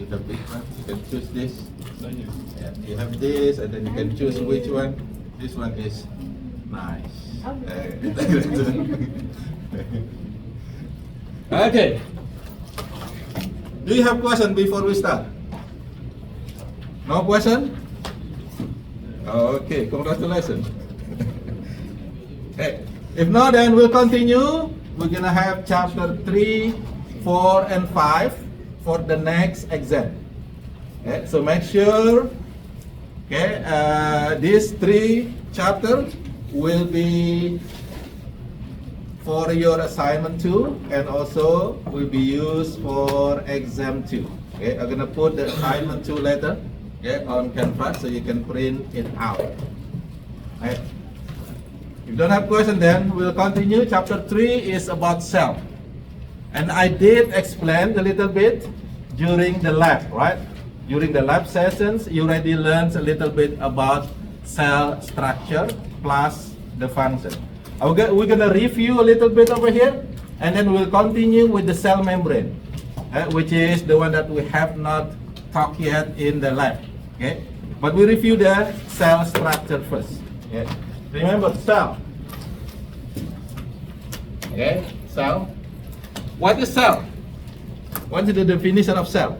You have this one, you can choose this. Yeah, you have this, and then you can choose which one. This one is nice. Okay. Do you have question before we start? No question? Okay, congratulations. Hey, if not, then we'll continue. We're gonna have chapter 3, 4, and 5 for the next exam. Okay, so make sure, okay, these 3 chapters will be for your assignment 2 and also will be used for exam 2. Okay, I'm gonna put the assignment 2 letter, okay, on canvas so you can print it out. Okay. If you don't have question, then we'll continue. Chapter 3 is about cell. And I did explain a little bit during the lab, right? During the lab sessions, you already learned a little bit about cell structure plus the function. We're gonna review a little bit over here, and then we'll continue with the cell membrane, which is the one that we have not talked yet in the lab. Okay, but we review the cell structure first. Okay? Remember cell. Okay, cell. What is cell? What is the definition of cell?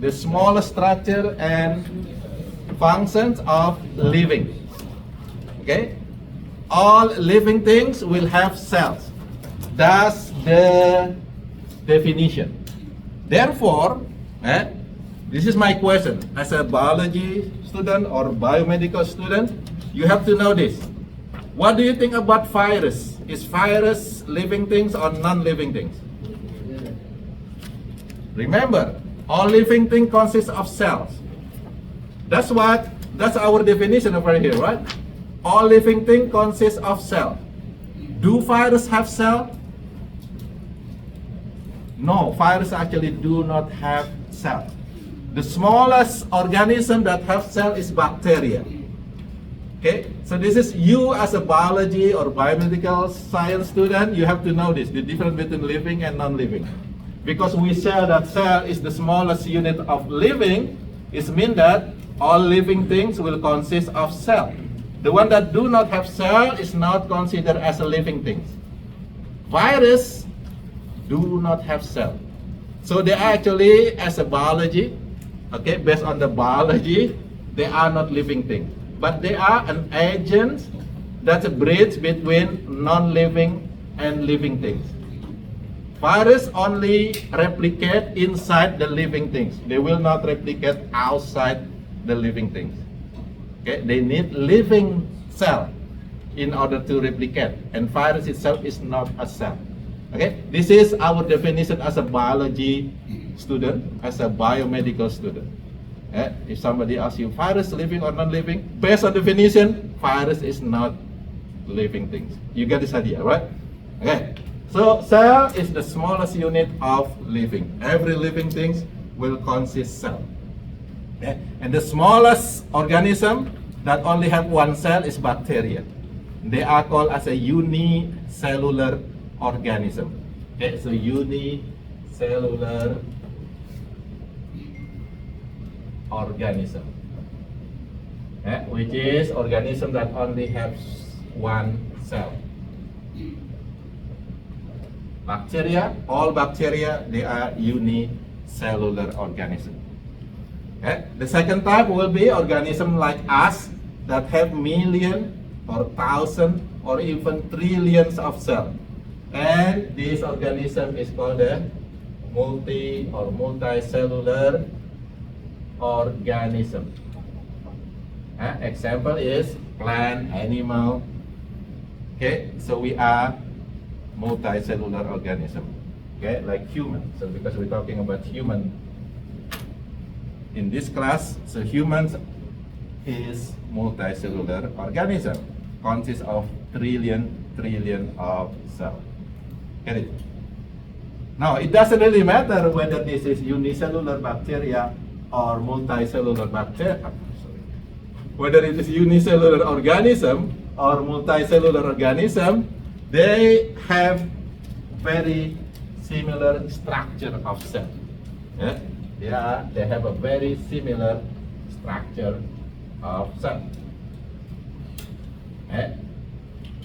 The smallest structure and functions of living. Okay? All living things will have cells. That's the definition. Therefore, this is my question. As a biology student or biomedical student, you have to know this. What do you think about virus? Is virus living things or non-living things? Remember, all living thing consists of cells. That's our definition over here, right? All living thing consists of cell. Do viruses have cell? No, viruses actually do not have cell. The smallest organism that have cell is bacteria. Okay, so this is you as a biology or biomedical science student, you have to know this, the difference between living and non-living. Because we say that cell is the smallest unit of living, it means that all living things will consist of cell. The one that do not have cell is not considered as a living thing. Virus do not have cell. So they actually, as a biology, okay, based on the biology, they are not living things. But they are an agent that's a bridge between non-living and living things. Virus only replicate inside the living things. They will not replicate outside the living things. Okay, they need living cell in order to replicate, and virus itself is not a cell. Okay, this is our definition as a biology student, as a biomedical student. If somebody asks you, virus living or non-living, based on definition, virus is not living things. You get this idea, right? Okay. So cell is the smallest unit of living. Every living thing will consist cell. Okay. And the smallest organism that only have one cell is bacteria. They are called as a unicellular organism. Okay, so unicellular organism, which is organism that only has one cell. Bacteria, all bacteria, they are unicellular organism. The second type will be organism like us that have million or thousand or even trillions of cells. And this organism is called a multicellular organism. Example is plant, animal. Okay, so we are multicellular organism. Okay, like human. So because we're talking about human in this class, so humans is multicellular organism, consists of trillion of cells. Get it? Now it doesn't really matter whether this is unicellular bacteria or multicellular bacteria. Whether it is unicellular organism or multicellular organism, they have very similar structure of cell. Yeah? They have a very similar structure of cell.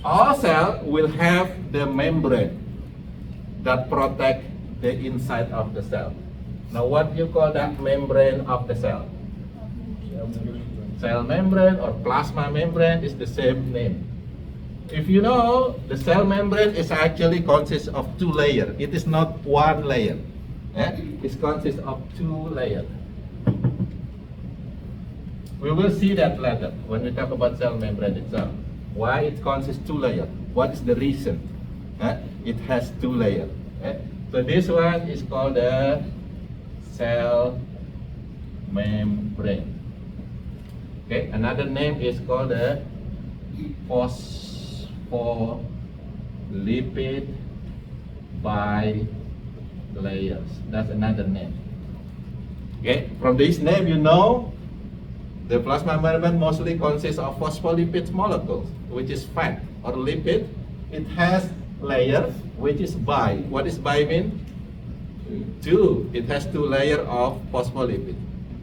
All cells will have the membrane that protect the inside of the cell. Now, what do you call that membrane of the cell? Cell membrane or plasma membrane is the same name. If you know, the cell membrane is actually consists of two layers. It is not one layer. It consists of two layers. We will see that later when we talk about cell membrane itself. Why it consists two layers? What is the reason? It has two layers. So this one is called the cell membrane. Okay, another name is called the phospholipid bilayers. That's another name. Okay, from this name you know the plasma membrane mostly consists of phospholipid molecules, which is fat or lipid. It has layers, which is bi. What is bi mean? Two. It has two layers of phospholipid.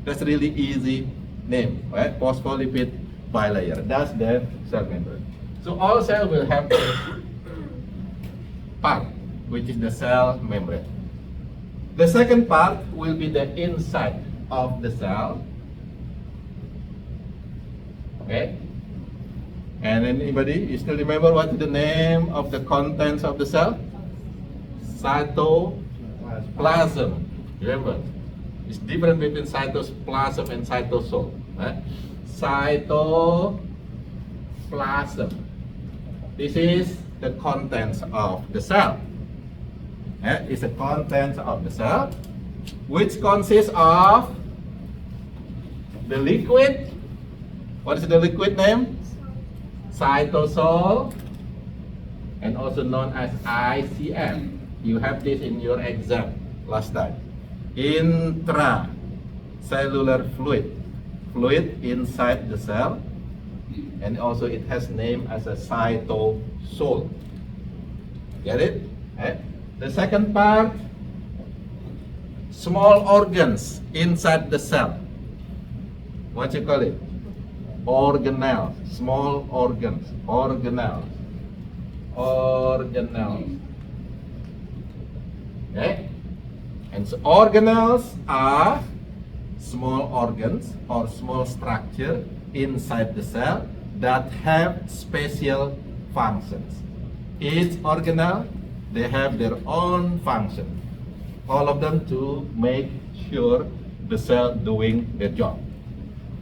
That's really easy name, right? Phospholipid bilayer. That's the cell membrane. So all cells will have this part, which is the cell membrane. The second part will be the inside of the cell. Okay. And anybody, you still remember what is the name of the contents of the cell? Cytoplasm. Remember, it's different between cytoplasm and cytosol. Right? Cytoplasm. This is the contents of the cell. It's the contents of the cell, which consists of the liquid. What is the liquid name? Cytosol, and also known as ICM. You have this in your exam last time. Intracellular fluid inside the cell, and also it has name as a cytosol. Get it? The second part, small organs inside the cell. What you call it? Organelles, small organs, organelles. Okay? And so organelles are small organs or small structure inside the cell that have special functions. Each organelle, they have their own function. All of them to make sure the cell doing their job.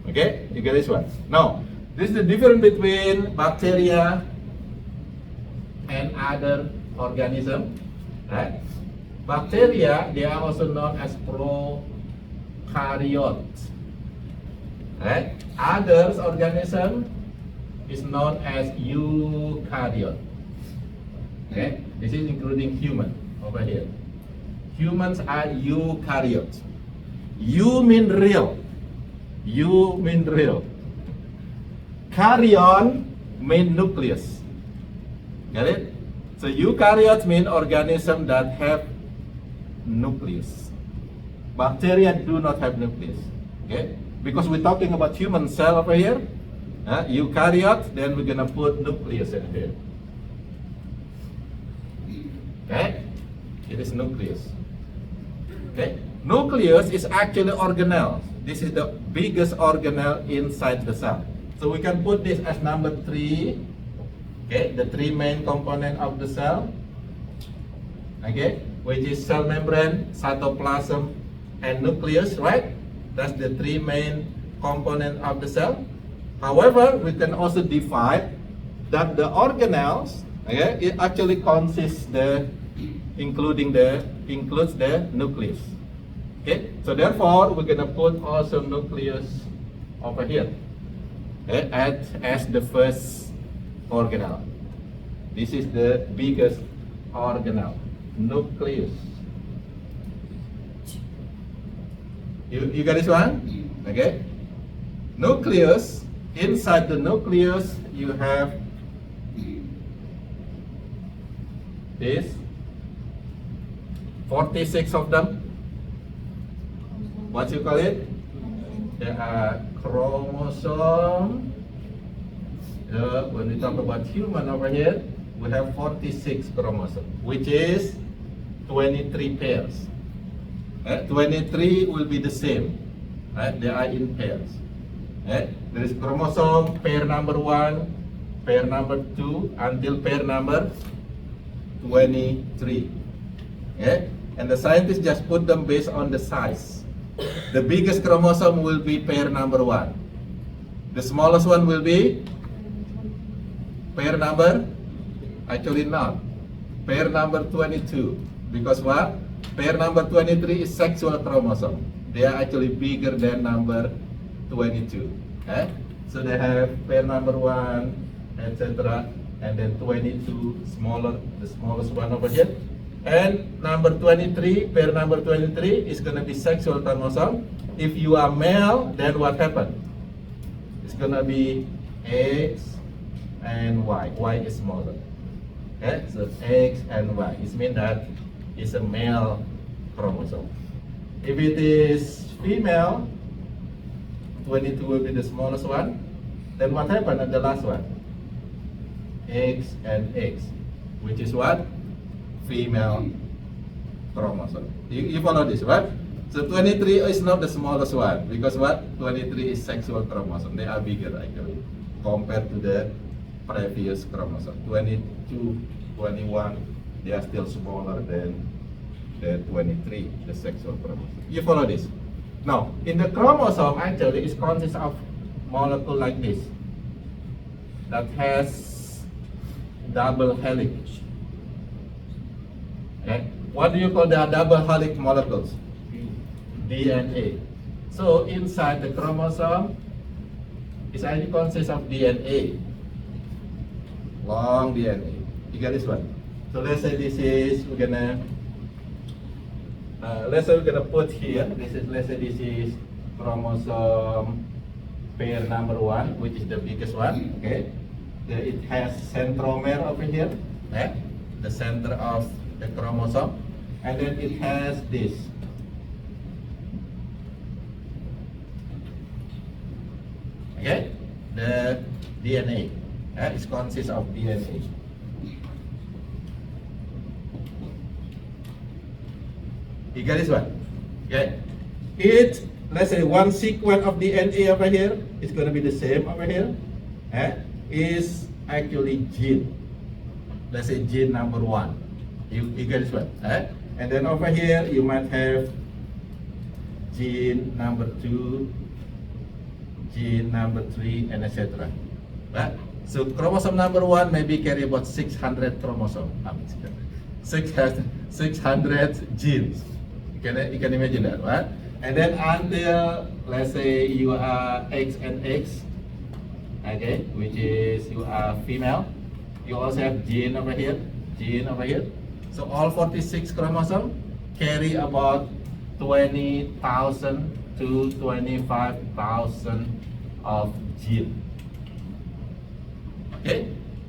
Okay, you get this one. Now, this is the difference between bacteria and other organisms. Right? Bacteria, they are also known as prokaryotes. Right? Others organism is known as eukaryote. Okay, this is including human over here. Humans are eukaryotes. You mean real. You mean real. Karyon mean nucleus. Get it? So eukaryotes mean organisms that have nucleus. Bacteria do not have nucleus. Okay? Because we're talking about human cell over here. Eukaryote, then we're gonna put nucleus in here. Okay? It is nucleus. Okay? Nucleus is actually organelle. This is the biggest organelle inside the cell. So we can put this as number 3. Okay, the 3 main component of the cell. Okay, which is cell membrane, cytoplasm, and nucleus, right? That's the 3 main component of the cell. However, we can also divide that the organelles, okay, it actually includes the nucleus. Okay, so therefore we're gonna put also nucleus over here, okay, as the first organelle. This is the biggest organelle, nucleus. You got this one? Okay. Nucleus. Inside the nucleus, you have this 46 of them. What you call it? They are chromosome. When we talk about human over here, we have 46 chromosomes, which is 23 pairs. 23 will be the same. They are in pairs. There is chromosome pair number 1, pair number 2, until pair number 23. And the scientists just put them based on the size. The biggest chromosome will be pair number 1. The smallest one will be pair number, actually not, pair number 22. Because what? Pair number 23 is sexual chromosome. They are actually bigger than number 22. So they have pair number 1, etc. And then 22 smaller, the smallest one over here. And number 23, pair number 23 is going to be sexual chromosome. If you are male, then what happened? It's going to be X and Y. Y is smaller. So X and Y. It means that it's a male chromosome. If it is female, 22 will be the smallest one. Then what happened at the last one? X and X, which is what? Female chromosome. You follow this, right? So 23 is not the smallest one, because what? 23 is sexual chromosome. They are bigger actually compared to the previous chromosome. 22, 21, they are still smaller than the 23, the sexual chromosome. You follow this? Now, in the chromosome actually it consists of molecule like this that has double helix. What do you call the double helix molecules? DNA. So inside the chromosome, it actually consists of DNA, long DNA. You get this one? So let's say this is, we're gonna put here, let's say this is chromosome pair number 1, which is the biggest one. It has centromere over here, the center of the chromosome, and then it has this. The DNA. It consists of DNA. You get this one? Let's say one sequence of DNA over here is going to be the same over here. Is actually gene. Let's say gene number 1. You get this one? And then over here you might have gene number 2, gene number 3, and etc. So chromosome number 1 maybe carry about 600 chromosomes. 600 genes. You can imagine that, right? And then until, let's say you are X and X, which is you are female, you also have gene over here, So all 46 chromosomes carry about 20,000 to 25,000 of gene.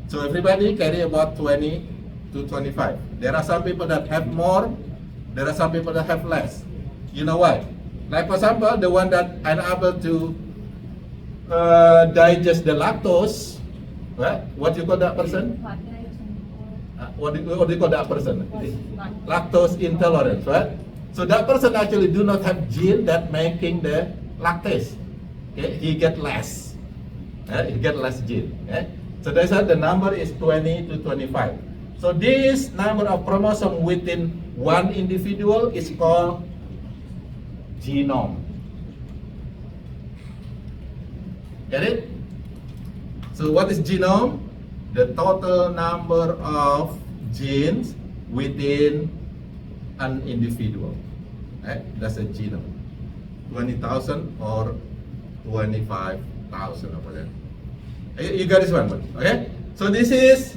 So everybody carry about 20 to 25. There are some people that have more, there are some people that have less. You know why? Like for example, the one that unable to digest the lactose, right? What do you call that person? What do you call that person? Lactose intolerance, right? So that person actually do not have gene that making the lactase. He get less. He get less gene. So that's why the number is 20 to 25. So this number of chromosomes within one individual is called genome. Get it? So what is genome? The total number of genes within an individual. That's a genome. 20,000 or 25,000 over there. You got this one, okay? So this is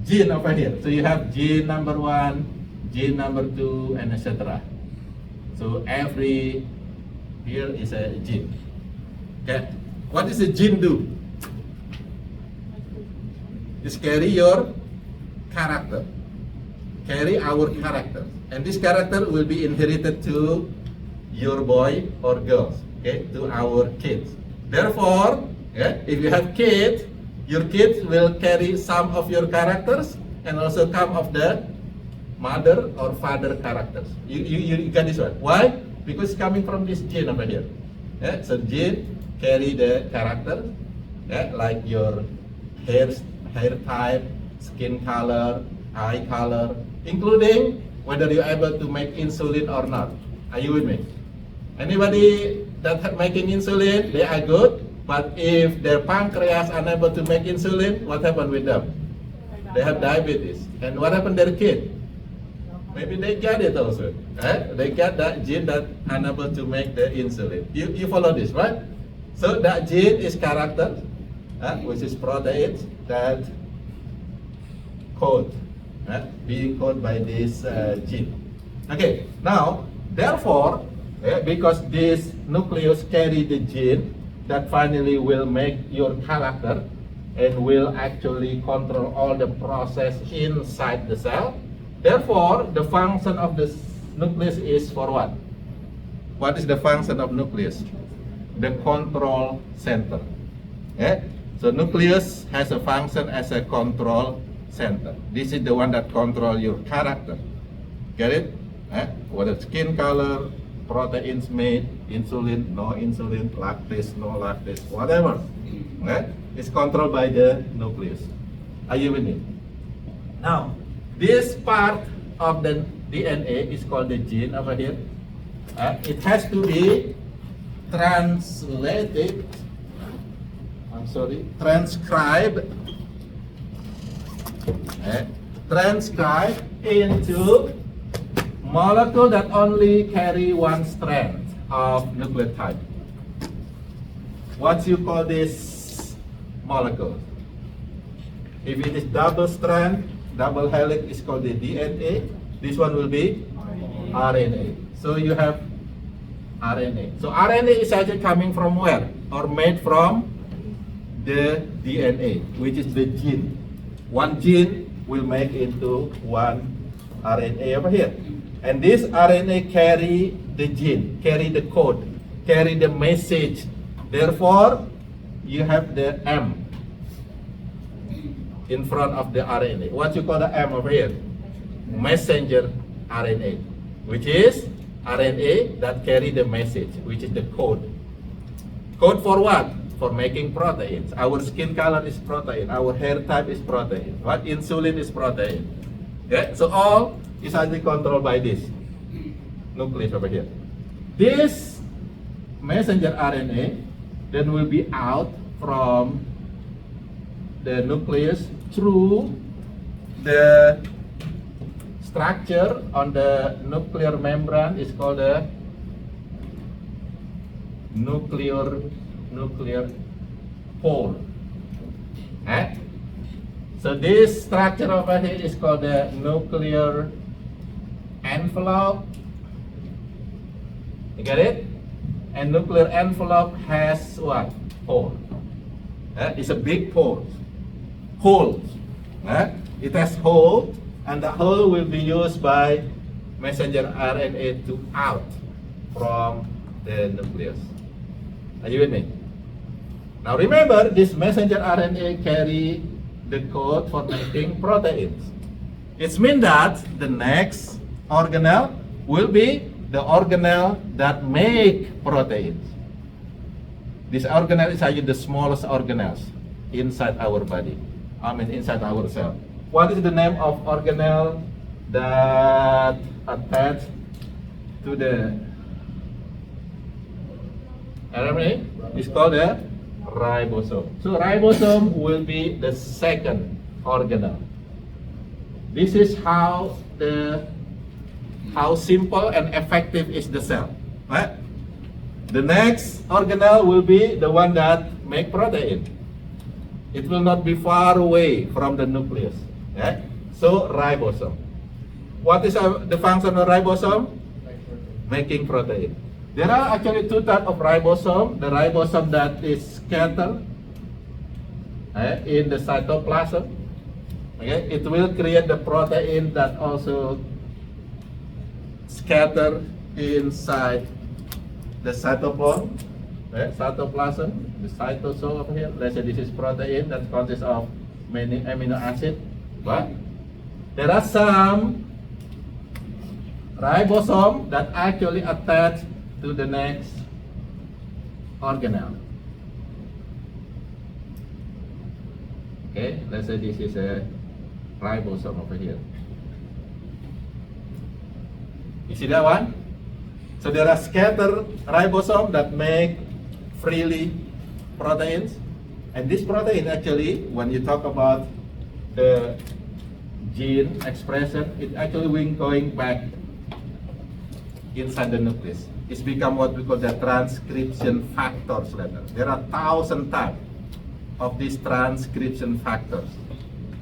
gene over here. So you have gene number 1, gene number 2, and etc. So every here is a gene. What does a gene do? It's carry your character, carry our character. and this character will be inherited to your boy or girls, okay, to our kids. Therefore, if you have kids, your kids will carry some of your characters and also some of the mother or father characters. You got this one. Why? Because it's coming from this gene over here. So gene carry the character, like your hair type, skin color, eye color, including whether you're able to make insulin or not. Are you with me? Anybody that making insulin, they are good. But if their pancreas unable to make insulin, what happened with them? They have diabetes. And what happened to their kid? Maybe they get it also. They get that gene that unable to make the insulin. You follow this, right? So that gene is character, which is proteins that code, being coded by this gene. Okay, now, therefore, because this nucleus carry the gene that finally will make your character and will actually control all the process inside the cell. Therefore, the function of the nucleus is for what? What is the function of nucleus? The control center. So nucleus has a function as a control center. This is the one that control your character. Get it? Whether skin color, proteins made, insulin, no insulin, lactase, no lactase, whatever. It's controlled by the nucleus. Are you with me? Now, this part of the DNA is called the gene over here. It has to be transcribed into molecule that only carry one strand of nucleotide. What you call this molecule? If it is double strand, double helix is called the DNA. This one will be RNA. So you have RNA. So RNA is actually coming from where? Or made from the DNA, which is the gene. One gene will make into one RNA over here. And this RNA carry the gene, carry the code, carry the message. Therefore, you have the M in front of the RNA. What you call the M over here? Messenger RNA, which is RNA that carry the message, which is the code. Code for what? For making proteins. Our skin color is protein. Our hair type is protein. What? Insulin is protein. Okay? So all is actually controlled by this nucleus over here. This messenger RNA then will be out from the nucleus through the structure on the nuclear membrane is called the nuclear pole. So this structure over here is called the nuclear envelope. You get it? And nuclear envelope has what? Hole. It's a big hole. It has hole, and the hole will be used by messenger RNA to out from the nucleus. Are you with me? Now remember, this messenger RNA carry the code for making proteins. It means that the next organelle will be the organelle that make proteins. This organelle is actually the smallest organelles inside our body. Inside our cell. What is the name of organelle that attached to the RNA? It's called a ribosome. So ribosome will be the second organelle. This is how simple and effective is the cell. Right? The next organelle will be the one that make protein. It will not be far away from the nucleus. So ribosome. What is the function of ribosome? Making protein. There are actually two types of ribosome. The ribosome that is scattered in the cytoplasm. It will create the protein that also scattered inside the cytoplasm, cytoplasm, the cytosol over here. Let's say this is protein that consists of many amino acids, but there are some ribosome that actually attach to the next organelle. Okay, let's say this is a ribosome over here. You see that one? So there are scattered ribosomes that make freely proteins, and this protein actually, when you talk about the gene expression, it actually going back inside the nucleus. It's become what we call the transcription factors later. There are 1,000 types of these transcription factors.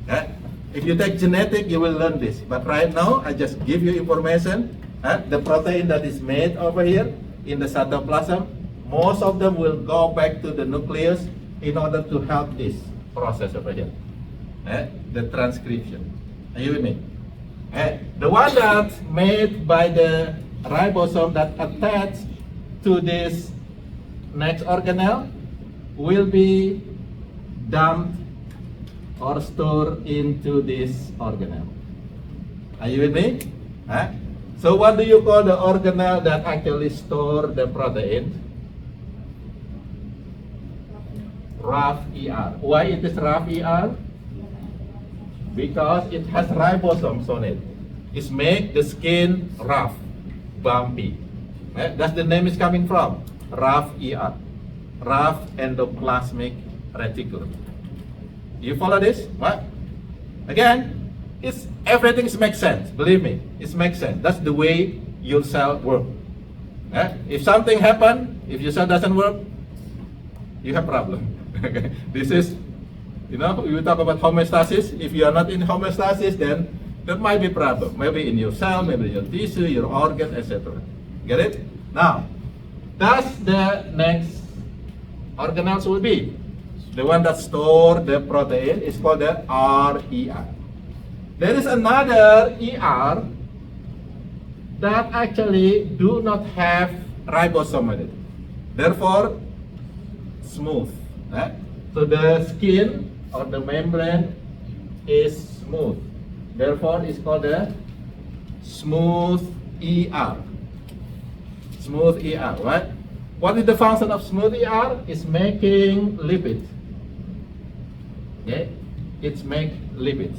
Okay? If you take genetic, you will learn this. But right now, I just give you information. The protein that is made over here in the cytoplasm, most of them will go back to the nucleus in order to help this process over here. The transcription. Are you with me? The one that's made by the ribosome that attach to this next organelle will be dumped or stored into this organelle. Are you with me? So what do you call the organelle that actually store the protein? Rough ER. Why it is rough ER? Because it has ribosomes on it. It makes the skin rough, bumpy. That's the name is coming from. Rough ER. Rough endoplasmic reticulum. You follow this? What? Again, everything makes sense. Believe me, it makes sense. That's the way your cell works. If something happens, if your cell doesn't work, you have problem. This is, you talk about homeostasis. If you are not in homeostasis, then that might be a problem. Maybe in your cell, maybe your tissue, your organ, etc. Get it? Now, that's the next organelles will be. The one that store the protein is called the RER. There is another ER that actually do not have ribosome in it. Therefore, smooth. So the skin or the membrane is smooth. Therefore, it's called the smooth ER. Smooth ER, right? What is the function of smooth ER? It's making lipids. Okay? It's make lipids.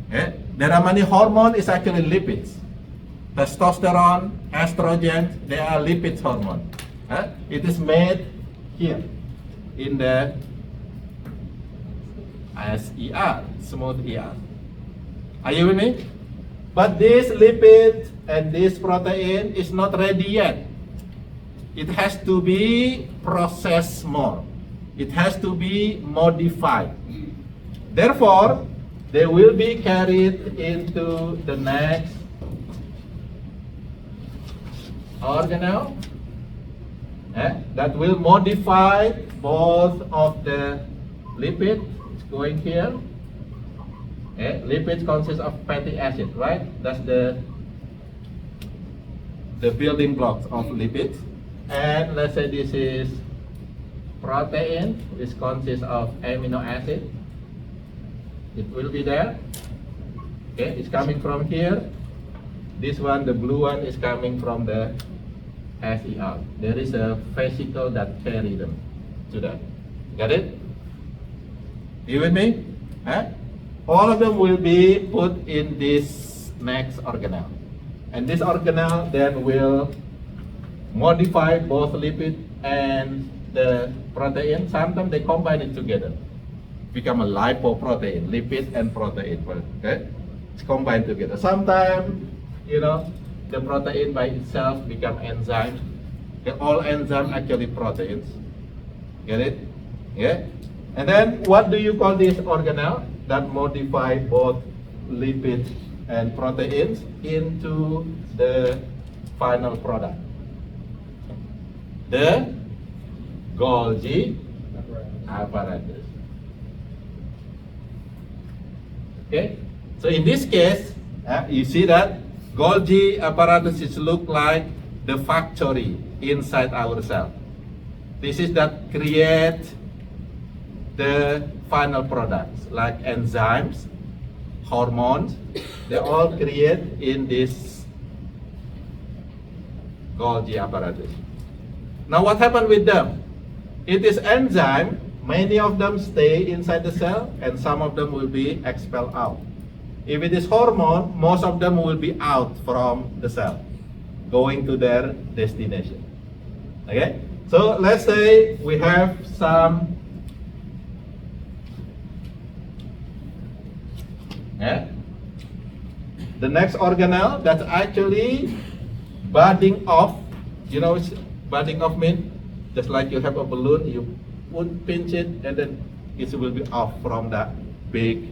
Okay? There are many hormones, it's actually lipids. Testosterone, estrogen, they are lipid hormone. It is made here in the SER, smooth ER. Are you with me? But this lipid and this protein is not ready yet. It has to be processed more. It has to be modified. Therefore, they will be carried into the next organelle that will modify both of the lipid. It's going here. Lipids consist of fatty acid, right? That's the building blocks of lipids. And let's say this is protein, which consists of amino acid. It will be there. Okay, it's coming from here. This one, the blue one, is coming from the SER. There is a vesicle that carry them to that. Got it? You with me? All of them will be put in this next organelle. And this organelle then will modify both lipid and the protein. Sometimes they combine it together. Become a lipoprotein, lipid and protein. Okay? It's combined together. Sometimes, the protein by itself become enzyme. Okay? All enzymes actually proteins. Get it? Yeah? And then what do you call this organelle that modify both lipids and proteins into the final product? The Golgi apparatus. Okay, so in this case, you see that Golgi apparatus is look like the factory inside our cell. This is that create the final products like enzymes, hormones. They all create in this Golgi apparatus. Now what happened with them? It is enzyme, many of them stay inside the cell and some of them will be expelled out. If it is hormone, most of them will be out from the cell, going to their destination. Okay? So let's say we have some the next organelle that's actually budding off. You know what budding off means? Just like you have a balloon, you would pinch it and then it will be off from that big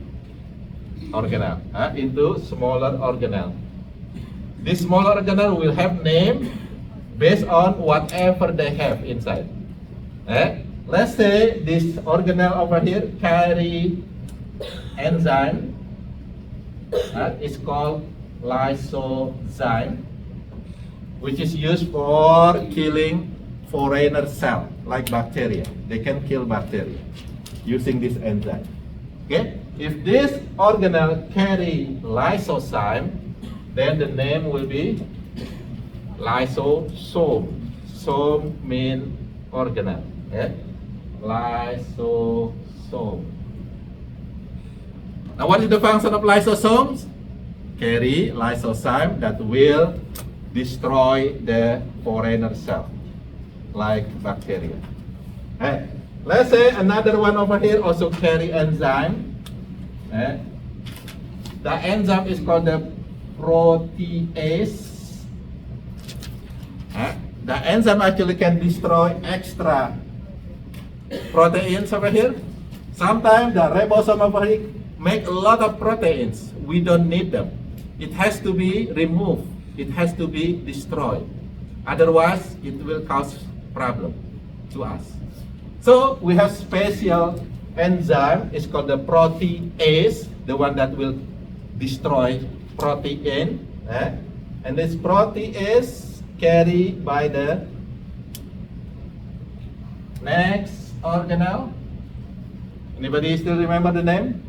organelle into smaller organelle. This smaller organelle will have name based on whatever they have inside. Let's say this organelle over here carry enzyme. It's called lysozyme, which is used for killing foreigner cell like bacteria. They can kill bacteria using this enzyme. Okay? If this organelle carry lysozyme, then the name will be lysosome. Some mean organelle. Lysosome. Now what is the function of lysosomes? Carry lysozyme that will destroy the foreigner cell, like bacteria. Let's say another one over here also carry enzyme. The enzyme is called the protease. The enzyme actually can destroy extra proteins over here. Sometimes the ribosome over here make a lot of proteins. We don't need them. It has to be removed. It has to be destroyed. Otherwise, it will cause problem to us. So we have special enzyme. It's called the protease, the one that will destroy protein. And this protease carried by the next organelle. Anybody still remember the name?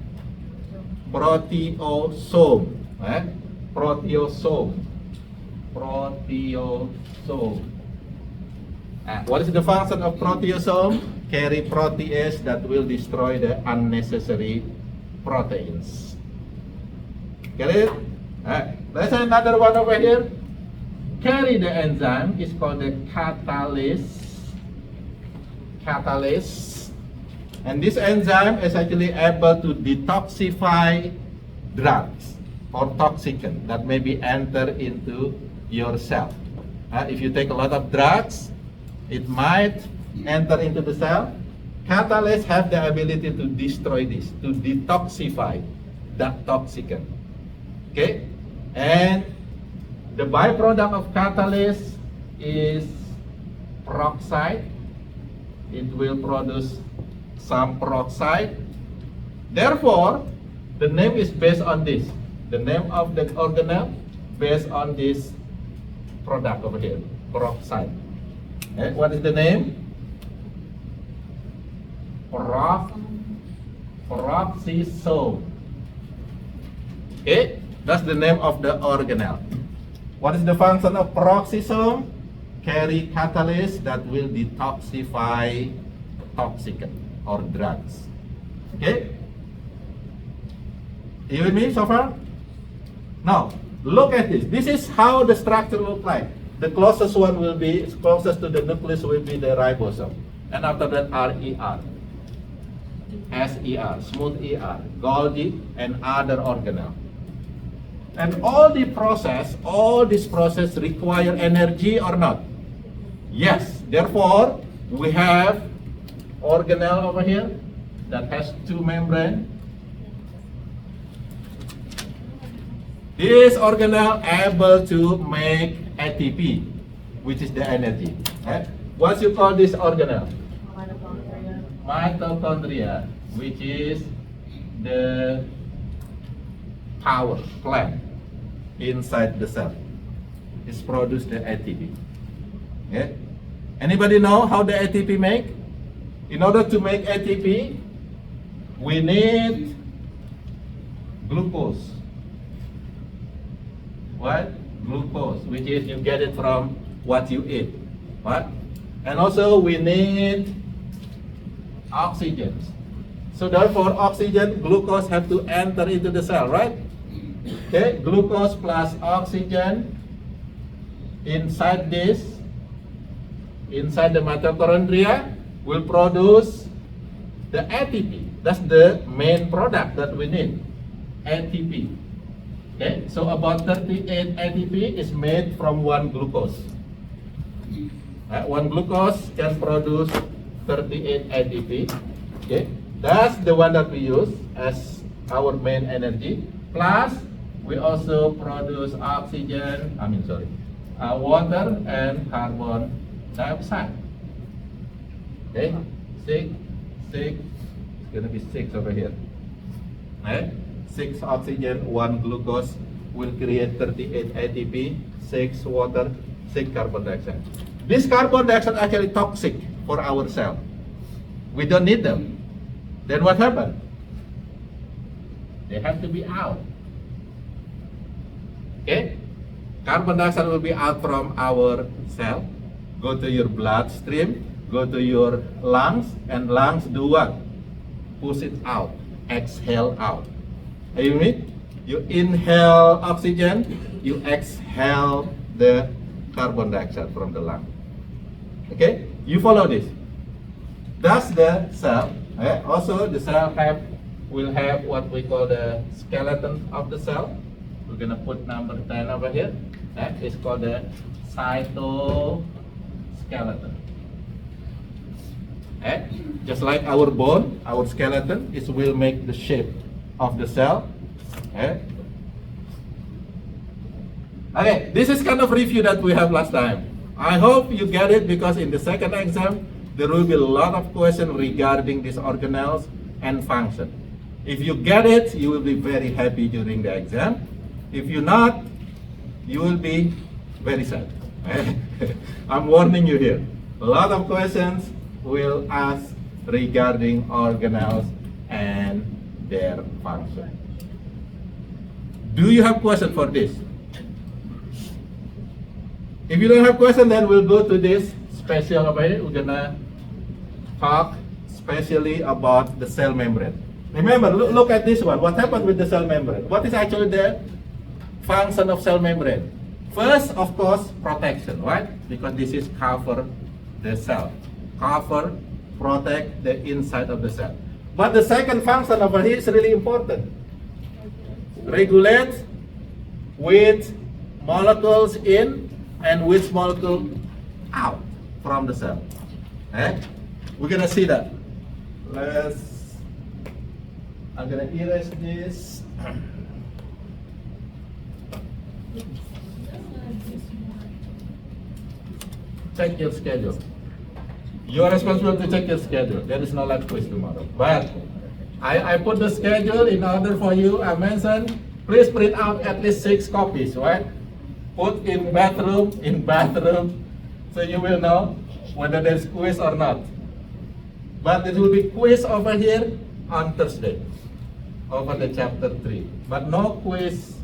Proteosome. Proteosome. Proteosome. What is the function of proteosome? Carry protease that will destroy the unnecessary proteins. Get it? Let's say another one over here. Carry the enzyme is called the catalase. Catalase. And this enzyme is actually able to detoxify drugs or toxicant that may be entered into your cell. If you take a lot of drugs, it might enter into the cell. Catalase have the ability to destroy this, to detoxify that toxicant. Okay? And the byproduct of catalase is peroxide. It will produce some peroxide. Therefore, the name is based on this. The name of the organelle based on this product over here, peroxide. What is the name? Peroxisome. Okay, that's the name of the organelle. What is the function of peroxisome? Carry catalase that will detoxify toxicant or drugs. Okay? You with me so far? Now, look at this. This is how the structure looks like. The closest one will be, closest to the nucleus will be the ribosome. And after that, RER, SER, smooth ER, Golgi, and other organelle. And all this process require energy or not? Yes. Therefore, we have organelle over here that has two membranes. This organelle able to make ATP, which is the energy. What you call this organelle? Mitochondria, which is the power plant. inside the cell. It's produced the ATP. Okay? Anybody know how the ATP make? In order to make ATP, we need glucose. What? Glucose, which is you get it from what you eat. What? And also we need oxygen. So therefore, oxygen, glucose have to enter into the cell, right? Okay, glucose plus oxygen inside this, inside the mitochondria, will produce the ATP. That's the main product that we need, ATP. Okay, so about 38 ATP is made from one glucose. One glucose can produce 38 ATP. Okay, that's the one that we use as our main energy. Plus, we also produce oxygen, water and carbon dioxide. Okay, six, it's gonna be 6 over here. Okay? 6 oxygen, 1 glucose will create 38 ATP, 6 water, 6 carbon dioxide. This carbon dioxide actually toxic for our cell. We don't need them. Then what happened? They have to be out. Okay? Carbon dioxide will be out from our cell, go to your bloodstream, go to your lungs, and lungs do what? Push it out, exhale out. Are you with me? You inhale oxygen, you exhale the carbon dioxide from the lung. Okay? You follow this. That's the cell. Okay? Also, the cell will have what we call the skeleton of the cell. We're gonna put number 10 over here. That is called the cytoskeleton. Okay? Just like our bone, our skeleton will make the shape of the cell. Okay? Okay, this is kind of review that we have last time. I hope you get it, because in the second exam there will be a lot of questions regarding these organelles and function. If you get it, you will be very happy during the exam. If you're not, you will be very sad. I'm warning you here. A lot of questions will ask regarding organelles and their function. Do you have question for this? If you don't have question, then we'll go to this special over here. We're gonna talk specially about the cell membrane. Remember, look at this one. What happened with the cell membrane? What is actually the function of cell membrane? First, of course, protection, right? Because this is cover the cell. Cover, protect the inside of the cell. But the second function over here is really important. Regulate which molecules in and which molecule out from the cell. Okay? We're gonna see that. I'm gonna erase this. Check your schedule. You are responsible to check your schedule. There is no lab quiz tomorrow. But I put the schedule in order for you. I mentioned, please print out at least 6 copies, right? Put in bathroom, so you will know whether there's quiz or not. But there will be quiz over here on Thursday, over the chapter 3. But no quiz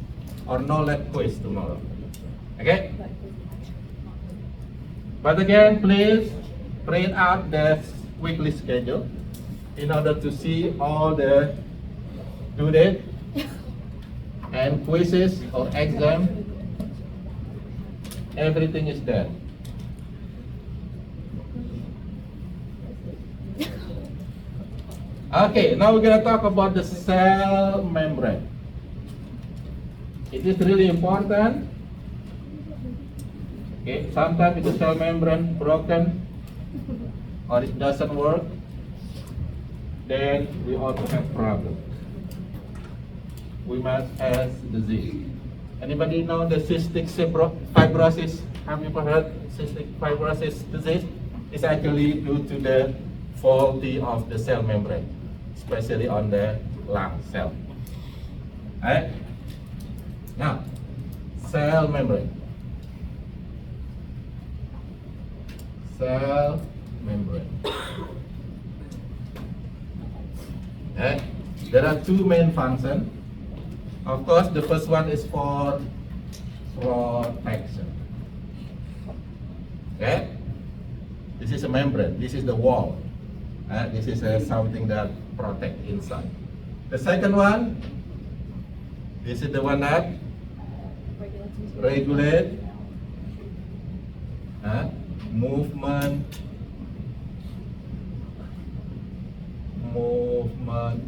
or no lab quiz tomorrow. Okay? But again, please print out the weekly schedule in order to see all the due date and quizzes or exam. Everything is there. Okay, now we're gonna talk about the cell membrane. It is really important. Okay, sometimes the cell membrane broken or it doesn't work, then we also have problem. We must have disease. Anybody know the cystic fibrosis? Have you ever heard cystic fibrosis disease? It's actually due to the faulty of the cell membrane, especially on the lung cell. Alright? Now, cell membrane. Cell membrane. Okay. There are two main functions. Of course, the first one is for protection. Okay. This is a membrane. This is the wall. This is something that protect inside. The second one, this is the one that regulate movement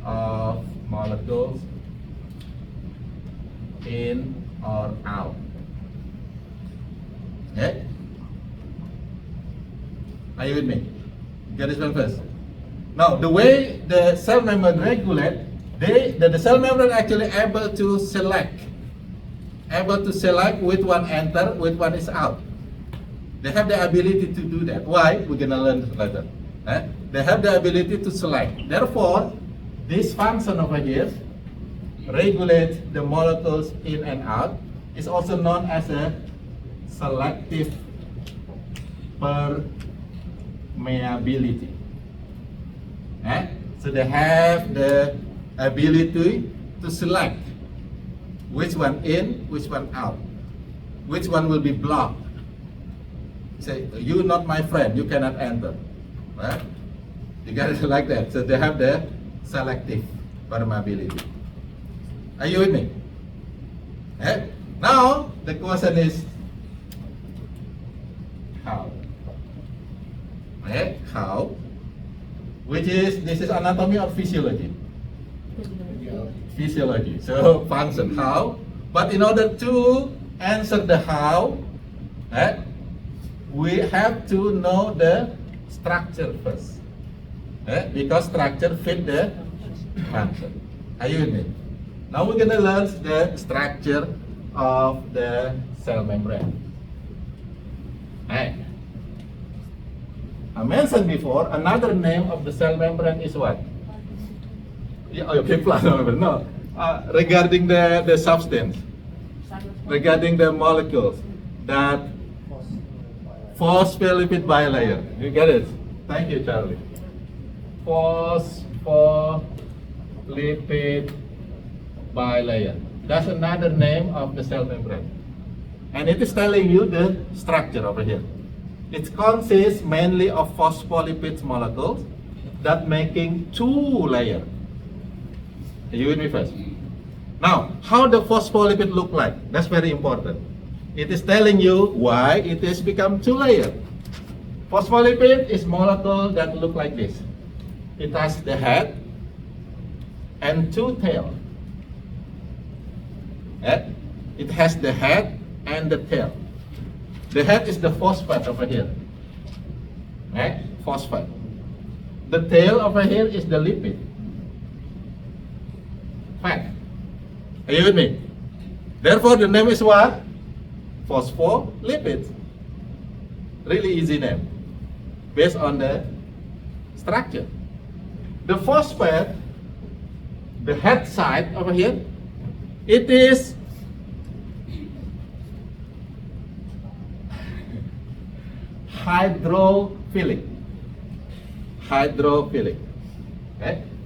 of molecules in or out. Okay? Are you with me? Get this one first. Now, the way the cell membrane regulate, the cell membrane actually able to select which one enter, which one is out. They have the ability to do that. Why? We're gonna learn later. They have the ability to select. Therefore, this function over here, regulate the molecules in and out, is also known as a selective permeability. So they have the ability to select which one in, which one out, which one will be blocked. Say, you not my friend, you cannot enter. Right? You got it like that. So they have the selective permeability. Are you with me? Now the question is how? How? Which is, this is anatomy or physiology? Physiology. So function, how? But in order to answer the how, we have to know the structure first. Because structure fit the function. Are you with me? Now we're gonna learn the structure of the cell membrane. I mentioned before, another name of the cell membrane is what? Okay, plasma membrane. No, regarding the substance, regarding the molecules, that phospholipid bilayer. You get it? Thank you, Charlie. Phospholipid bilayer. That's another name of the cell membrane. And it is telling you the structure over here. It consists mainly of phospholipid molecules that making two layers. Are you with me first? Now, how the phospholipid look like? That's very important. It is telling you why it is become two layers. Phospholipid is molecule that look like this. It has the head and two tails. It has the head and the tail. The head is the phosphate over here. Phosphate. The tail over here is the lipid. Fat. Are you with me? Therefore, the name is what? Phospholipids. Really easy name. Based on the structure. The phosphate, the head side over here, it is hydrophilic. Hydrophilic.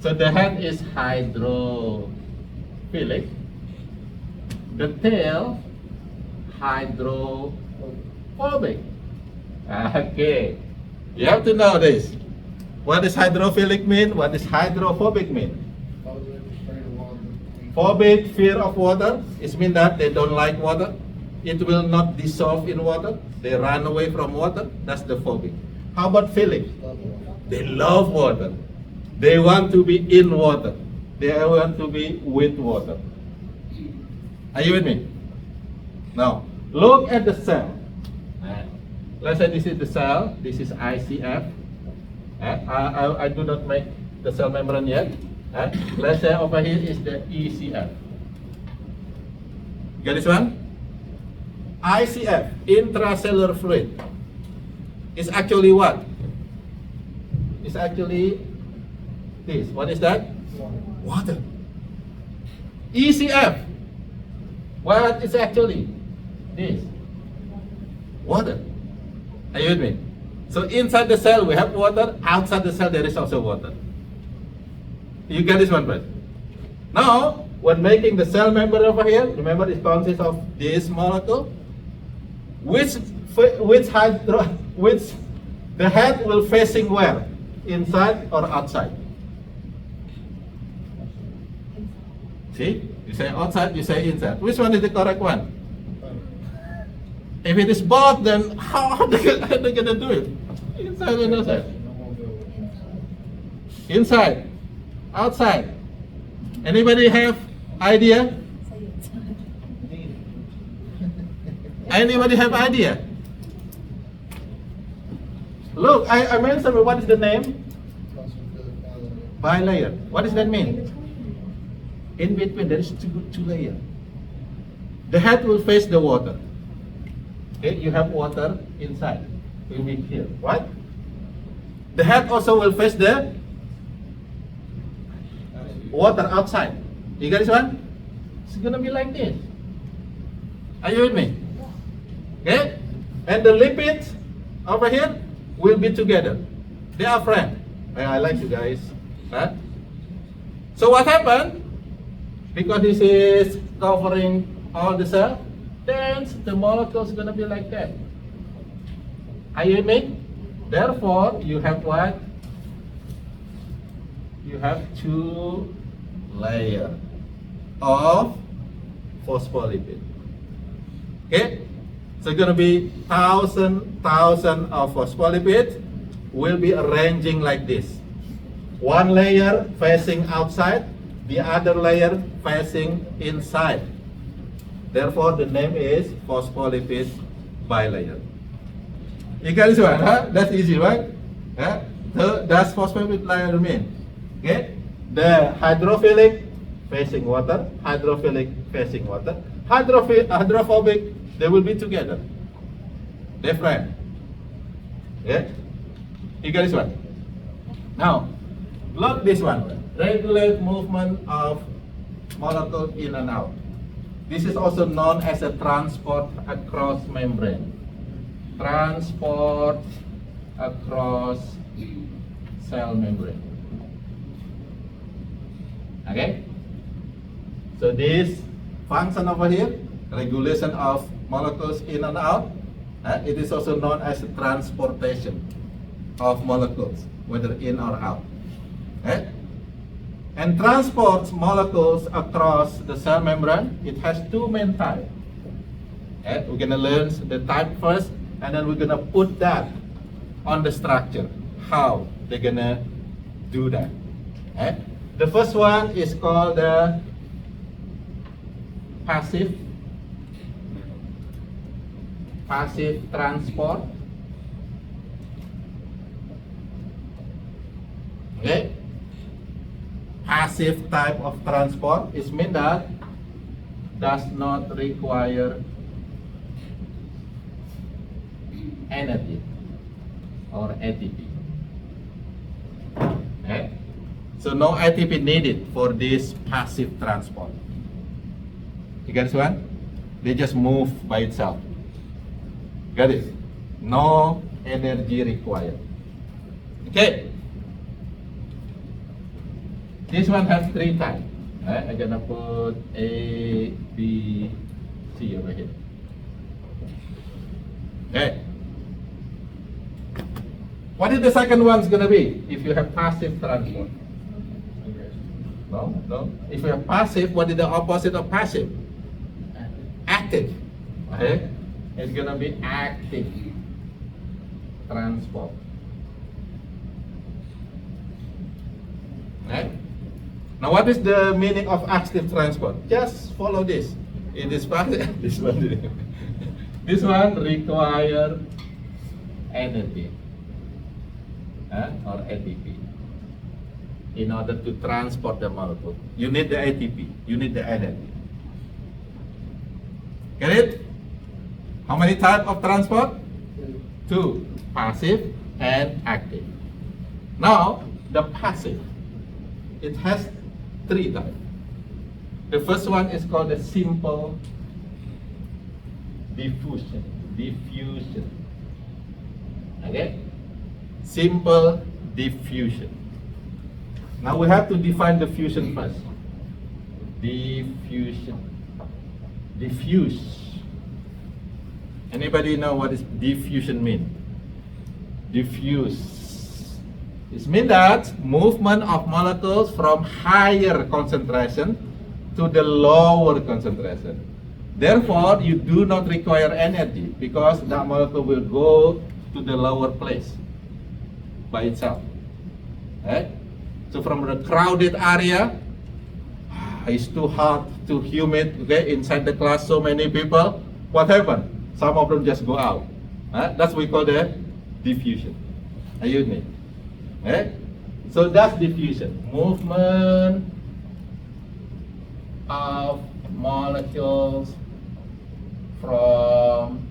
So the head is hydrophilic. The tail hydrophobic. Okay. You have to know this. What does hydrophilic mean? What does hydrophobic mean? Phobic, fear of water. It means that they don't like water. It will not dissolve in water. They run away from water. That's the phobic. How about philic? They love water. They want to be in water. They want to be with water. Are you with me? Now, look at the cell. Let's say this is the cell. This is ICF. I do not make the cell membrane yet. Let's say over here is the ECF. Get this one? ICF, intracellular fluid, is actually what? It's actually this. What is that? Water. ECF, what is actually? this? Water. Are you with me? So inside the cell we have water, outside the cell there is also water. You get this one first. Now, when making the cell membrane over here, remember it consists of this molecule. Which the head will facing where? Inside or outside? See? You say outside, you say inside. Which one is the correct one? If it is both, then how are they gonna do it? Inside and outside. Inside, outside. Anybody have idea? Anybody have idea? Look, I mentioned what is the name? Bilayer. What does that mean? In between there is two layers. The head will face the water. Okay, you have water inside. Will be here, right? The head also will face the water outside. You got this one? It's gonna be like this. Are you with me? Okay? And the lipids over here will be together. They are friends. I like you guys. Huh? So what happened? Because this is covering all the cell, then the molecules gonna be like that. Are you with me? Therefore, you have what? You have two layers of phospholipid. Okay? So it's gonna be thousand of phospholipid will be arranging like this. One layer facing outside, the other layer facing inside. Therefore, the name is phospholipid bilayer. You got this one, huh? That's easy, right? Yeah? So that's phospholipid bilayer mean. Okay? The hydrophilic facing water, hydrophilic facing water, hydrophobic, they will be together. They're friends. Okay? You got this one? Now, look this one. Regulate movement of molecule in and out. This is also known as a transport across membrane. Transport across cell membrane. Okay? So this function over here, regulation of molecules in and out, it is also known as transportation of molecules, whether in or out. Okay? And transports molecules across the cell membrane. It has two main types. Okay? We're gonna learn the type first, and then we're gonna put that on the structure, how they're gonna do that. Okay? The first one is called the passive transport. Okay? Passive type of transport is mean that does not require energy or ATP. Okay? So no ATP needed for this passive transport. You get this one? They just move by itself. Got it? No energy required. Okay. This one has three types. I'm gonna put A, B, C over here. Okay. What is the second one's gonna be if you have passive transport? No. If you have passive, what is the opposite of passive? Active. Okay. It's gonna be active transport. Okay. Now, what is the meaning of active transport? Just follow this. In this part, this one require energy or ATP in order to transport the molecule. You need the ATP. You need the energy. Get it? How many types of transport? Two: passive and active. Now, the passive, it has three types. The first one is called the simple diffusion. Diffusion. Okay? Simple diffusion. Now we have to define the fusion first. Diffusion. Diffuse. Anybody know what is diffusion mean? Diffuse. It means that movement of molecules from higher concentration to the lower concentration. Therefore, you do not require energy because that molecule will go to the lower place by itself. Right? So from the crowded area, it's too hot, too humid, okay, inside the class, so many people, what happened? Some of them just go out. That's what we call the diffusion. Are you with me? Okay? So that's diffusion. Movement of molecules from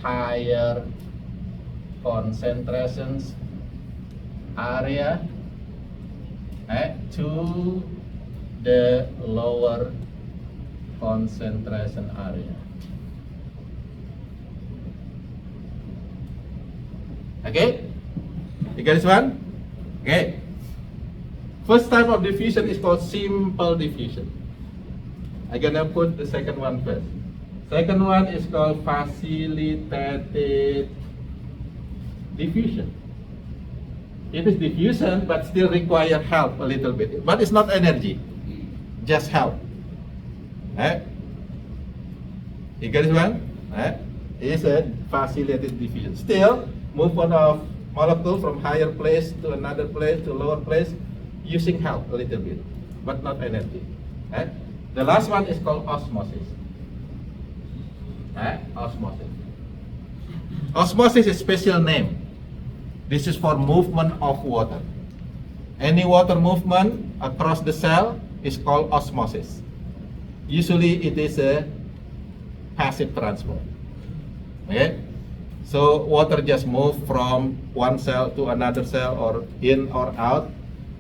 higher concentrations area to the lower concentration area. Okay? You get this one? Okay. First type of diffusion is called simple diffusion. I'm gonna put the second one first. Second one is called facilitated diffusion. It is diffusion but still require help a little bit. But it's not energy, just help. You get this one? It's a facilitated diffusion. Still, movement of molecule from higher place to another place to lower place using help a little bit, but not energy. The last one is called osmosis. Osmosis. Osmosis is a special name. This is for movement of water. Any water movement across the cell is called osmosis. Usually it is a passive transport. Okay? So water just move from one cell to another cell or in or out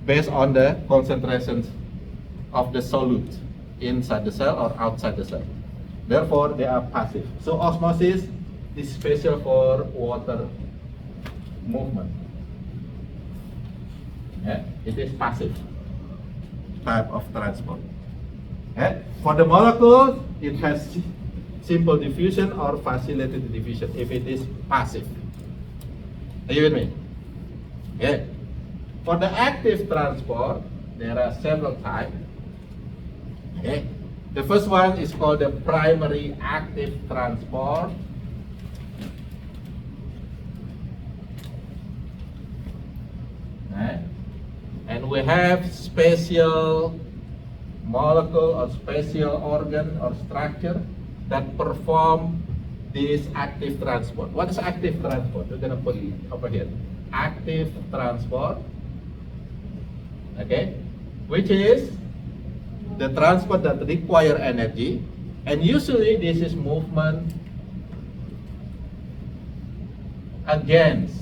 based on the concentrations of the solute inside the cell or outside the cell. Therefore, they are passive. So osmosis is special for water movement. It is passive type of transport. For the molecule, it has simple diffusion or facilitated diffusion if it is passive. Are you with me? Okay. For the active transport, there are several types. Okay. The first one is called the primary active transport. And we have special molecule or special organ or structure that perform this active transport. What is active transport? We're going to put it over here. Active transport, okay, which is the transport that require energy, and usually this is movement against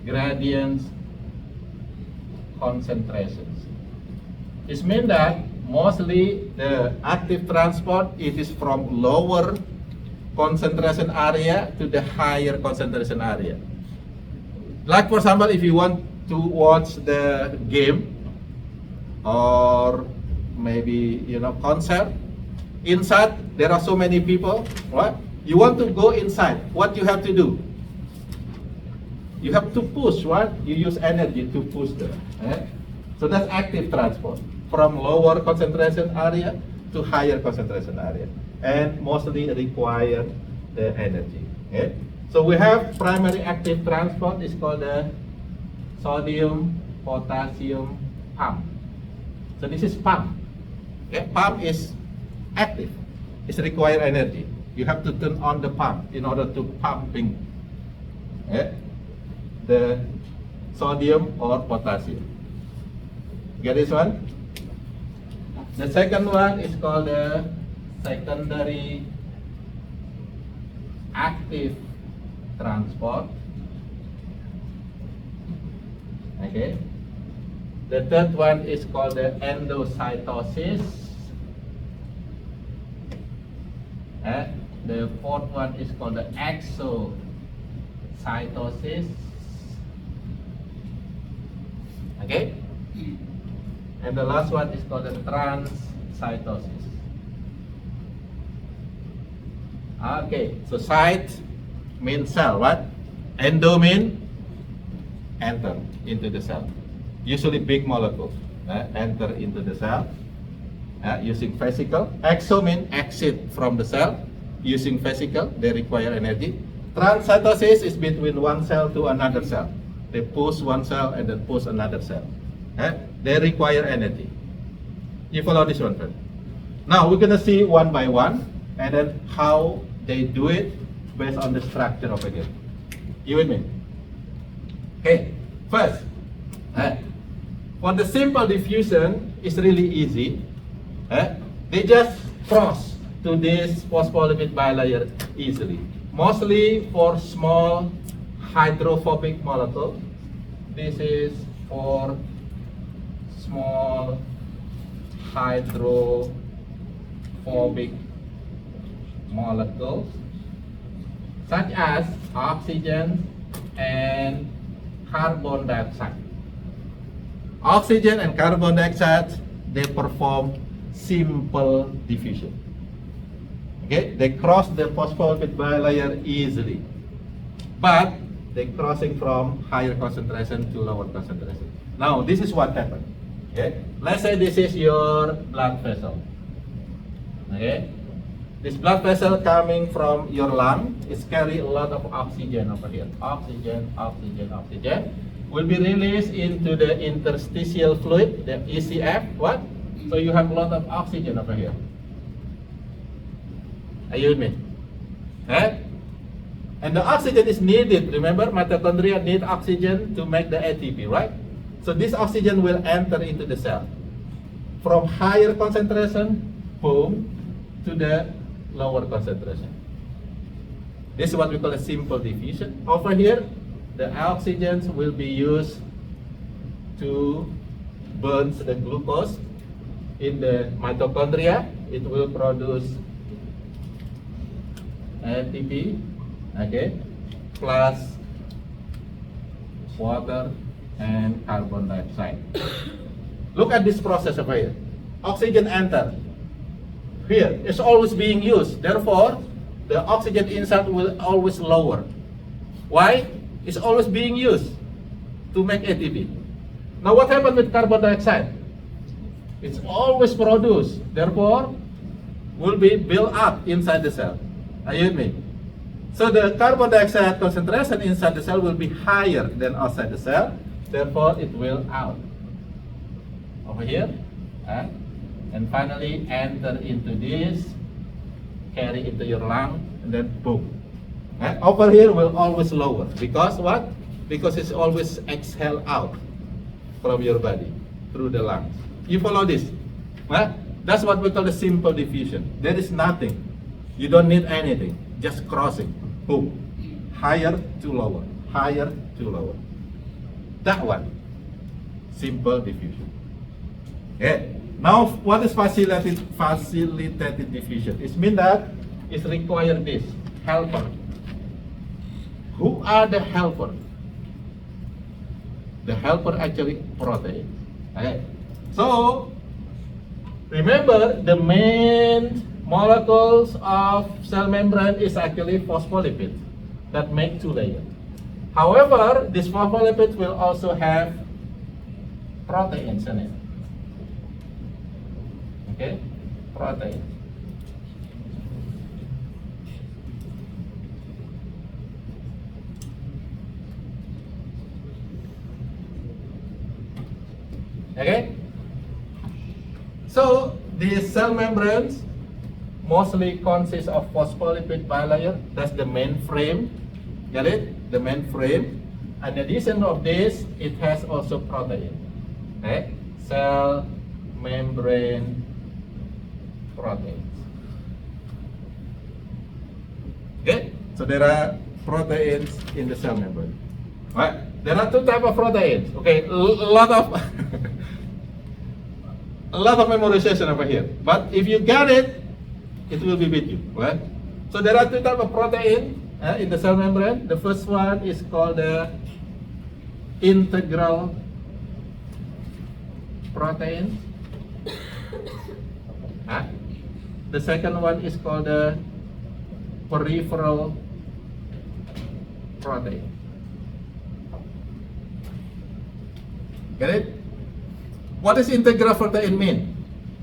gradients concentrations. It means that mostly the active transport, it is from lower concentration area to the higher concentration area. Like for example, if you want to watch the game or maybe concert, inside there are so many people, right? You want to go inside, what you have to do? You have to push, right? You use energy to push them. So that's active transport from lower concentration area to higher concentration area, and mostly require the energy. Okay? So we have primary active transport is called the sodium potassium pump. So this is pump. Okay? Pump is active. It require energy. You have to turn on the pump in order to pumping the sodium or potassium. Get this one? The second one is called the secondary active transport. Okay. The third one is called the endocytosis. The fourth one is called the exocytosis. Okay? And the last one is called the transcytosis. Okay, so cyte means cell, what? Endo means enter into the cell. Usually big molecules enter into the cell using vesicle. Exo means exit from the cell using vesicle. They require energy. Transcytosis is between one cell to another cell. They push one cell and then push another cell. They require energy. You follow this one, friend? Now we're gonna see one by one, and then how they do it based on the structure over here. You with me? Okay. First, for the simple diffusion, it's really easy. They just cross to this phospholipid bilayer easily. Mostly for small hydrophobic molecule. This is for small hydrophobic molecules such as oxygen and carbon dioxide. Oxygen and carbon dioxide, they perform simple diffusion. Okay, they cross the phospholipid bilayer easily, but they're crossing from higher concentration to lower concentration. Now, this is what happened. Okay, let's say this is your blood vessel. Okay, this blood vessel coming from your lung is carry a lot of oxygen over here. Oxygen, oxygen, oxygen will be released into the interstitial fluid, the ECF. What? So you have a lot of oxygen over here. Are you with me? And the oxygen is needed. Remember, mitochondria need oxygen to make the ATP, right? So this oxygen will enter into the cell. From higher concentration, boom, to the lower concentration. This is what we call a simple diffusion. Over here, the oxygens will be used to burn the glucose in the mitochondria. It will produce ATP, okay, plus water and carbon dioxide. Look at this process over here. Oxygen enter. Here, it's always being used. Therefore, the oxygen inside will always lower. Why? It's always being used to make ATP. Now, what happened with carbon dioxide? It's always produced. Therefore, will be built up inside the cell. Are you with me? So the carbon dioxide concentration inside the cell will be higher than outside the cell. Therefore, it will out. Over here. And finally enter into this, carry into your lung, and then boom. Over here will always lower. Because what? Because it's always exhale out from your body through the lungs. You follow this? That's what we call the simple diffusion. There is nothing. You don't need anything. Just crossing. Boom. Higher to lower. Higher to lower. That one. Simple diffusion. Okay. Now, what is facilitated diffusion? It means that it requires this helper. Who are the helper? The helper actually protein. Okay. So, remember the main molecules of cell membrane is actually phospholipids that make two layers. However, these phospholipids will also have proteins in it. Okay, protein. Okay, so these cell membranes mostly consist of phospholipid bilayer. That's the main frame. Get it? The main frame. In addition of this, it has also protein. Okay, cell membrane proteins. Okay, so there are proteins in the cell membrane. Right? There are two types of proteins. Okay, a lot of a lot of memorization over here. But if you got it, it will be with you, right? So there are two types of protein in the cell membrane. The first one is called the integral protein. The second one is called the peripheral protein. Get it? What does integral protein mean?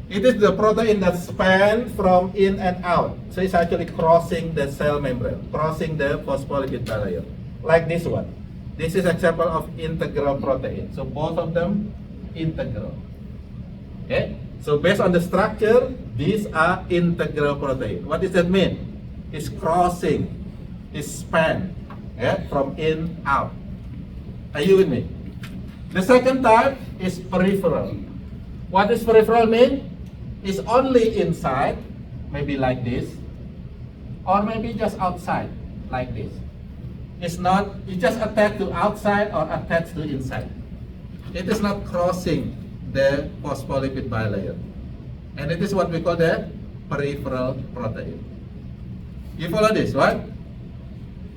It is the protein that spans from in and out. So it's actually crossing the cell membrane, crossing the phospholipid bilayer. Like this one. This is example of integral protein. So both of them integral. Okay? So based on the structure, these are integral protein. What does that mean? It's crossing, it's span, from in out. Are you with me? The second type is peripheral. What does peripheral mean? It's only inside, maybe like this, or maybe just outside, like this. It's just attached to outside or attached to inside. It is not crossing the phospholipid bilayer. And it is what we call the peripheral protein. You follow this, right?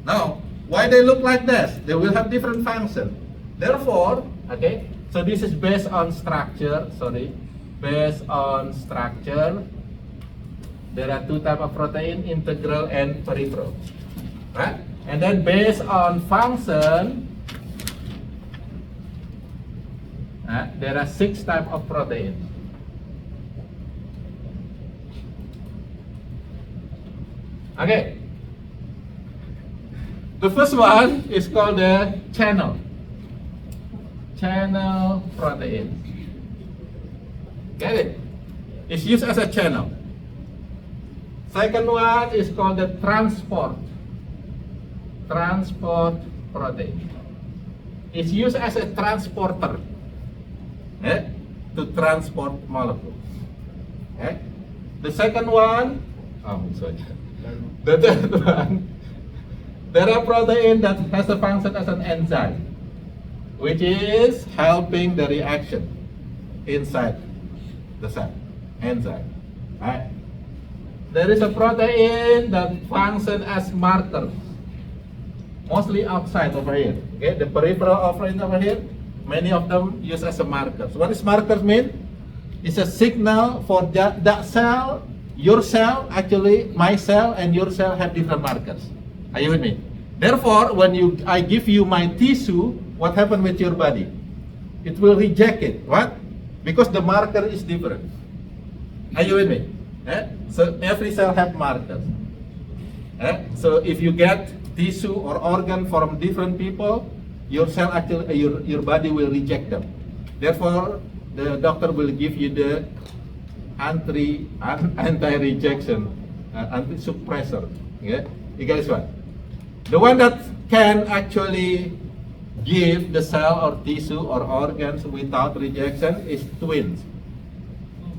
Now, why they look like this? They will have different function. Therefore, okay, so this is based on structure, based on structure. There are two types of protein, integral and peripheral. Right? And then based on function, there are 6 types of protein. Okay. The first one is called the channel protein. Get it? It's used as a channel. Second one is called the transport protein. It's used as a transporter to transport molecules. The second one, the third one, there are protein that has a function as an enzyme, which is helping the reaction inside the cell. Enzyme. Right? There is a protein that functions as markers, mostly outside over here. Okay, the peripheral offering over here, many of them used as a markers. What does markers mean? It's a signal for that cell, your cell, actually my cell and your cell have different markers. Are you with me? Therefore, when I give you my tissue, what happens with your body? It will reject it. What? Because the marker is different. Are you with me? So every cell have markers. So if you get tissue or organ from different people, your cell actually, your body will reject them. Therefore, the doctor will give you the anti-rejection, anti-suppressor. Yeah? You guys what? The one that can actually give the cell or tissue or organs without rejection is twins.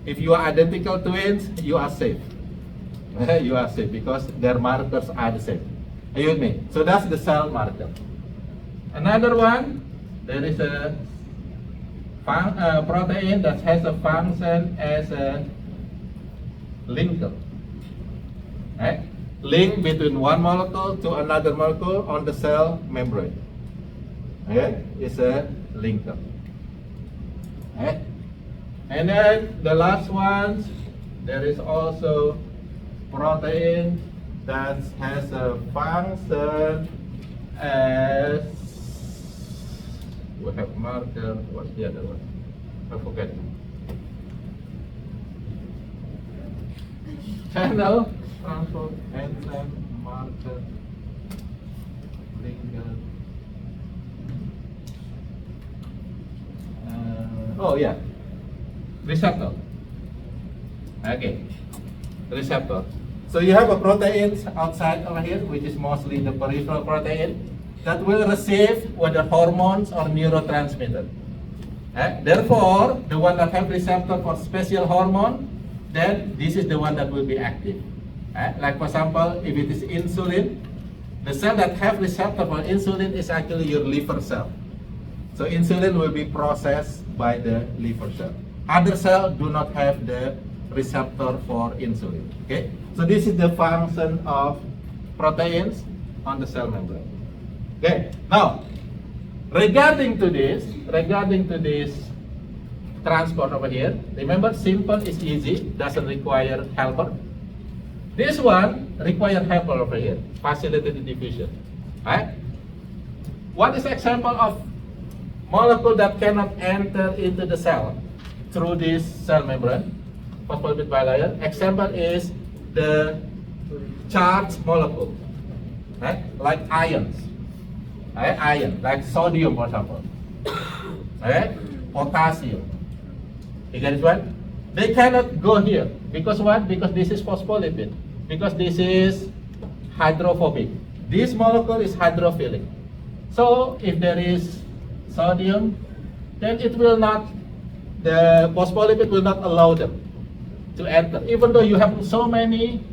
If you are identical twins, you are safe. You are safe because their markers are the same. Are you with me? So that's the cell marker. Another one, there is a protein that has a function as a linker. Link between one molecule to another molecule on the cell membrane. It's a linker. And then the last one, there is also protein that has a function as, we have marker, what's the other one? I forget. Channel, transport, enzyme, marker, linker. Oh yeah, receptor. Okay, receptor. So you have a protein outside over here, which is mostly the peripheral protein, that will receive whether hormones or neurotransmitter. Therefore, the one that have receptor for special hormone, then this is the one that will be active. Like for example, if it is insulin, the cell that have receptor for insulin is actually your liver cell. So insulin will be processed by the liver cell. Other cells do not have the receptor for insulin. Okay, so this is the function of proteins on the cell membrane. Okay, now regarding to this transport over here, remember simple is easy, doesn't require helper. This one require helper over here, facilitated diffusion. Right? What is example of molecule that cannot enter into the cell through this cell membrane? Phospholipid bilayer. Example is the charged molecule, right? Like ions, right? Ion, like sodium, for example, right? Potassium. You get this one? They cannot go here because what? Because this is phospholipid. Because this is hydrophobic. This molecule is hydrophilic. So if there is sodium, then it will not, the phospholipid will not allow them to enter. Even though you have so many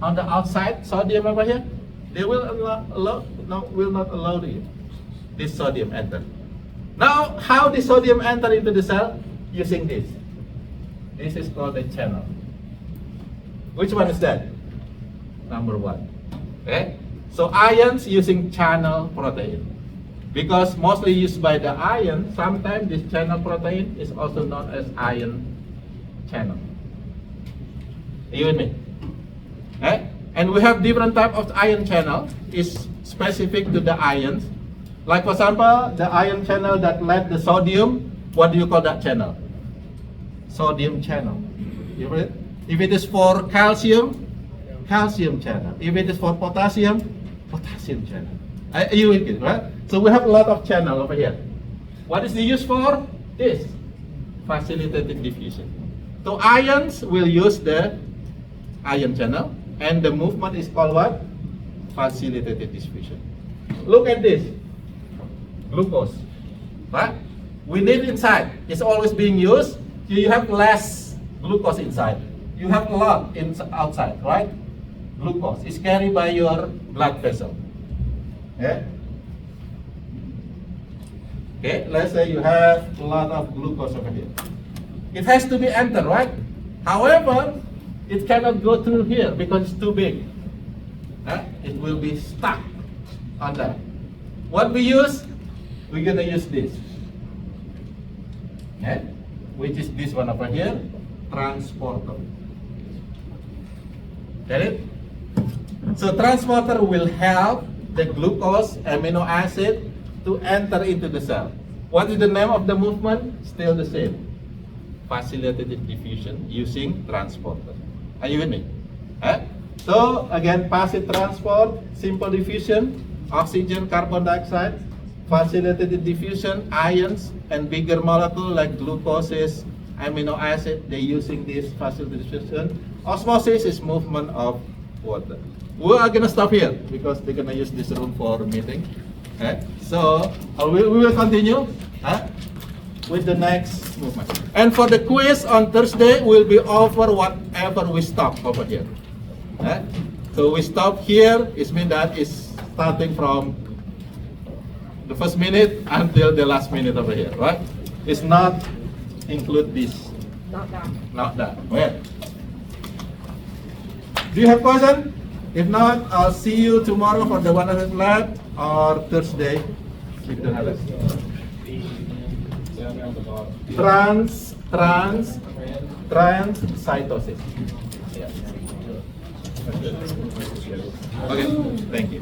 on the outside, sodium over here, they will not allow you this sodium enter. Now, how the sodium enter into the cell? Using this. This is called a channel. Which one is that? Number one. Okay? So ions using channel protein. Because mostly used by the ion, sometimes this channel protein is also known as ion channel. Are you with me? Okay? And we have different type of ion channel is specific to the ions. Like for example, the ion channel that let the sodium, what do you call that channel? Sodium channel. You read? If it is for calcium, calcium channel. If it is for potassium, potassium channel. Are you with it, right? So we have a lot of channel over here. What is the use for? This. Facilitated diffusion. So ions will use the ion channel, and the movement is called what? Facilitated diffusion. Look at this. Glucose. Right? We need inside. It's always being used. You have less glucose inside. You have a lot outside, right? Glucose is carried by your blood vessel. Yeah? Okay, let's say you have a lot of glucose over here. It has to be entered, right? However, it cannot go through here because it's too big. It will be stuck on that. What we use? We're gonna use this. Okay? Which is this one over here, transporter. Get it? So transporter will help the glucose amino acid to enter into the cell. What is the name of the movement? Still the same. Facilitated diffusion using transporter. Are you with me? So again, passive transport, simple diffusion, oxygen, carbon dioxide, facilitated diffusion, ions, and bigger molecule like glucose, amino acid, they're using this facilitated diffusion. Osmosis is movement of water. We are gonna stop here because they're gonna use this room for meeting. So we will continue with the next movement. And for the quiz on Thursday, we'll be over whatever we stop over here. So we stop here, it means that is starting from the first minute until the last minute over here, right? It's not include this. Not done. Not that. Well, do you have question? If not, I'll see you tomorrow for the 100 lab or Thursday with the lab. Transcytosis. Okay, thank you.